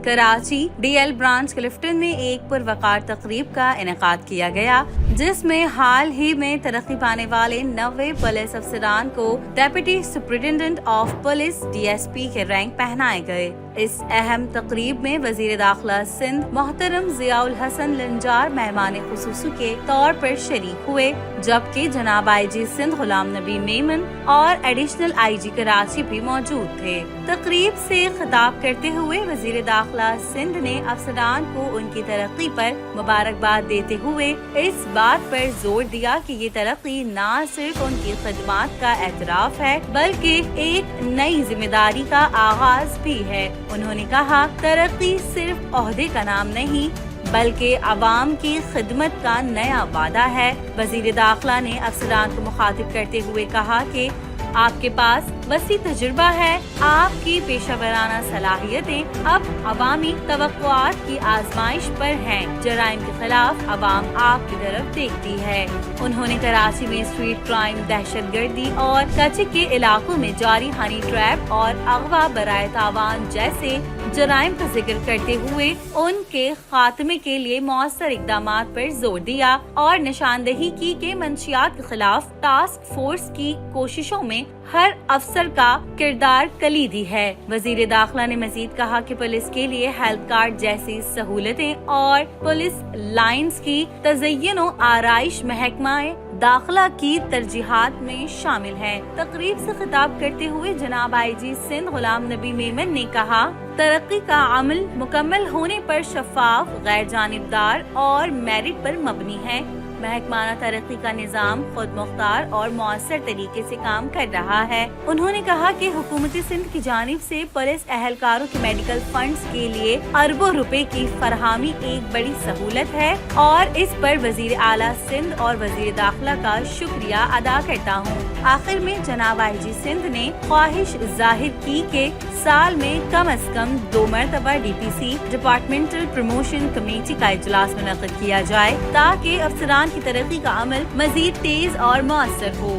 Karachi DL branch Clifton में एक पुरवकार तकरीब का इनेकाद किया गया, जिसमें हाल ही में तरक्की पाने वाले 90 पुलिस अफसरान को deputy superintendent of police DSP के रैंक पहनाए गए। इस अहम तकरीब में वजीर दाखिला सिंध मोहतरम जियाउल हसन लंजार मेहमान खुसूसी के तौर पर शरीक हुए, जबकि जनाब IG सिंध गुलाम नबी मेमन और एडिशनल IG कराची भी मौजूद थे। तकरीब से खिताब करते हुए वजीर दाखिला सिंध ने अफसरान को उनकी तरक्की पर मुबारकबाद देते हुए इस बात पर जोर दिया कि ये तरक्की न सिर्फ उनकी खिदमत का एतराफ है, बल्कि एक नई जिम्मेदारी का आगाज भी है। उन्होंने कहा, तरक्की सिर्फ ओहदे का नाम नहीं बल्कि अवाम की खिदमत का नया वादा है। वजीर दाखिला ने अफसरान को मुखातिब करते हुए कहा कि आपके पास वसी तजुर्बा है, आपकी पेशा सलाहियतें अब अवामी तवक्कुआत की आजमाइश पर हैं। जराइम के खिलाफ अवाम आपकी तरफ देखती है। उन्होंने कराची में स्ट्रीट क्राइम, दहशतगर्दी और कच्चे के इलाकों में जारी हनी ट्रैप और अगवा बराए तावान जैसे जराइम का जिक्र करते हुए उनके खात्मे के लिए मौसर इकदामात पर जोर दिया और निशानदही की कि मंशियात के खिलाफ टास्क फोर्स की कोशिशों में हर अफसर का किरदार कलीदी है। वजीर दाखिला ने मजीद कहा कि पुलिस के लिए हेल्थ कार्ड जैसी सहूलतें और पुलिस लाइंस की तज़य्युन व आराइश महकमा दाखिला की तरजीहात में शामिल है। तकरीब से खिताब करते हुए जनाब IG सिंध गुलाम नबी मेमन ने कहा, तरक्की का अमल मुकम्मल होने पर शफाफ, गैर जानिबदार और मेरिट पर मबनी है। महकमाना तरक्की का निज़ाम खुद मुख्तार और मौसर तरीके से काम कर रहा है। उन्होंने कहा कि हुकूमत सिंध की जानिब से पुलिस अहलकारों के मेडिकल फंड्स के लिए अरबों रुपए की फरहमी एक बड़ी सहूलत है और इस पर वजीर आला सिंध और वजीर दाखिला का शुक्रिया अदा करता हूँ। आखिर में जनाब IG सिंध ने ख्वाहिश जाहिर की कि साल में कम से कम 2 मरतबा DPC डिपार्टमेंटल प्रमोशन कमेटी का इजलास मुनक्किद किया जाए ताकि अफसरान की तरक्की का अमल मजीद तेज और मौसर हो।